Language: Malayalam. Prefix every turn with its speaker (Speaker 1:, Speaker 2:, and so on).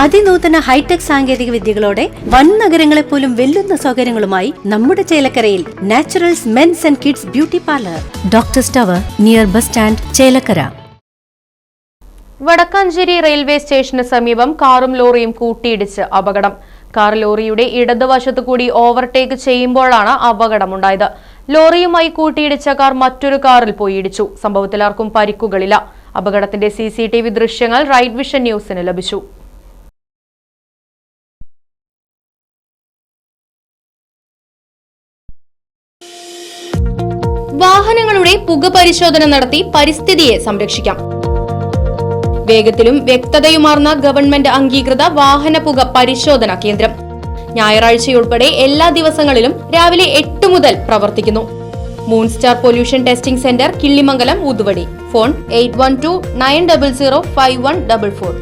Speaker 1: അതിനൂതന ഹൈടെക് സാങ്കേതിക വിദ്യകളോടെ വൻ നഗരങ്ങളെ പോലും വെല്ലുന്ന സൗകര്യങ്ങളുമായി നമ്മുടെ ചേലക്കരയിൽ Naturals men's and kids beauty parlour, doctors tower, near bus stand, Chelakkara.
Speaker 2: Vadakkanchery railway സ്റ്റേഷന് സമീപം കാറും ലോറിയും കൂട്ടിയിടിച്ച് അപകടം. കാർ ലോറിയുടെ ഇടതുവശത്തു കൂടി ഓവർടേക്ക് ചെയ്യുമ്പോഴാണ് അപകടമുണ്ടായത്. ലോറിയുമായി കൂട്ടിയിടിച്ച കാർ മറ്റൊരു കാറിൽ പോയി ഇടിച്ചു. സംഭവത്തിൽ ആർക്കും പരിക്കുകളില്ല. അപകടത്തിന്റെ CCTV ദൃശ്യങ്ങൾ റൈറ്റ് വിഷൻ ന്യൂസിന് ലഭിച്ചു. വാഹനങ്ങളുടെ പുക പരിശോധന നടത്തി പരിസ്ഥിതിയെ സംരക്ഷിക്കാം. വേഗത്തിലും വ്യക്തതയുമാർന്ന ഗവൺമെന്റ് അംഗീകൃത വാഹന പുക പരിശോധനാ കേന്ദ്രം ഞായറാഴ്ചയുൾപ്പെടെ എല്ലാ ദിവസങ്ങളിലും രാവിലെ 8 മുതൽ പ്രവർത്തിക്കുന്നു. Moonstar pollution testing centre, Killimangalam, ഊതുവടി. ഫോൺ 8129005144.